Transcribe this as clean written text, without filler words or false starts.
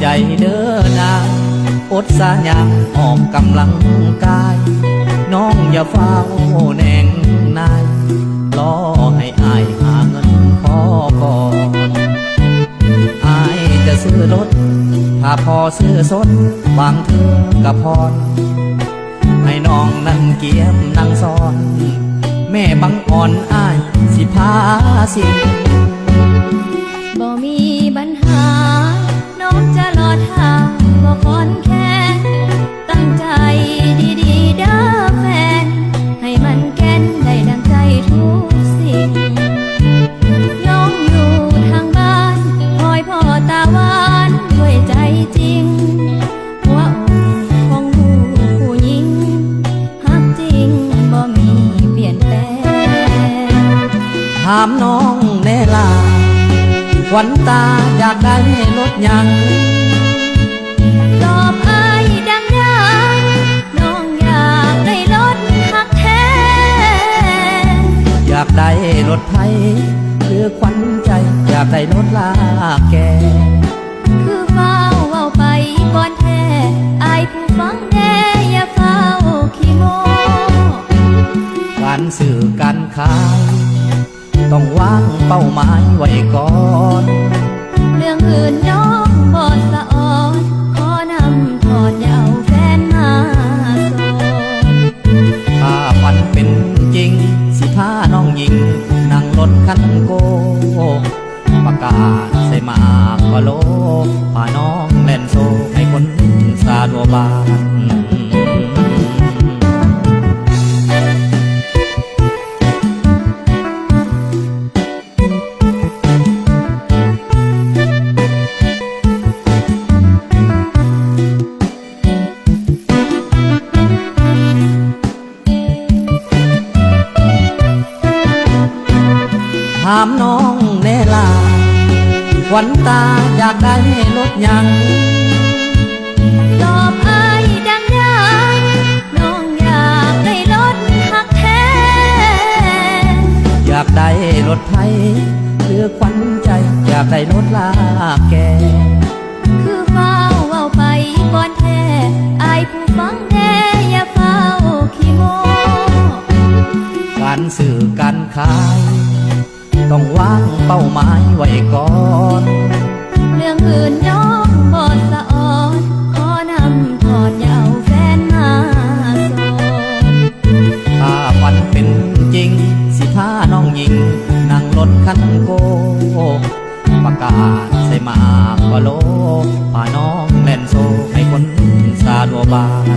ใจเด้อนางอดสาหยังออกกำลังกายน้องอย่าเฝ้าแน่งนายรอให้อายหาเงินพอก่อนอายจะซื้อรถถ้าพอซื้อสดบางเธอกะพรให้น้องนั่งเกียมนั่งซ้อนแม่บังอ่อนอายสิพาสิบ่มีปัญหาน้องจะรอทางบ่คอนแค่ตั้งใจดีๆเด้อแฟนให้มันแก่นได้ดังใจทุกสิ่งน้องอยู่ทางบ้านคอยพ่อตาหวานด้วยใจจริงหัวอกของลูกผู้หญิงฮักจริงบ่มีเปลี่ยนแปลงถามน้องแน่ล่ะขวัญตาอยากได้รถยังตอบอ้ายดังๆน้องอยากได้รถฮักแท้อยากได้รถไถหรือขวัญใจอยากได้รถลากแกคือเฝ้าเว้าไปก่อนแท้อายผู้ฟังแน่อย่าเฝ้าขี้โมการสื่อการขายต้องวางเป้าหมายไว้ก่อนเรื่องอื่นน้องบ่สะอ่อนขอนำถอดอย่าเอาแฟนมาโซถ้าฝันเป็นจริงสิพาน้องหญิงนั่งรถคันโกประกาศใส่มากกว่าโลพาน้องเล่นโซให้คนสาดัวบานถามน้องแน่ล่ะขวัญตาอยากได้รถยังตอบอ้ายดังๆน้องอยากได้รถฮักแท้อยากได้รถไถหรือขวัญใจอยากได้รถลากแกคือเฝ้าเว้าไปก่อนแท้อายผู้ฟังแน่อย่าเฝ้าขี้โมการสื่อการขายต้องวางเป้าหมายไว้ก่อนเรื่องอื่นน้องบ่สะอ่อนขอนำถอดอย่าเอาแฟนมาโซถ้าฝันเป็นจริงสิพาน้องหญิงนั่งรถคันโกประกาศใส่มากกว่าโลพาน้องเล่นโซให้คนสาดัวบาน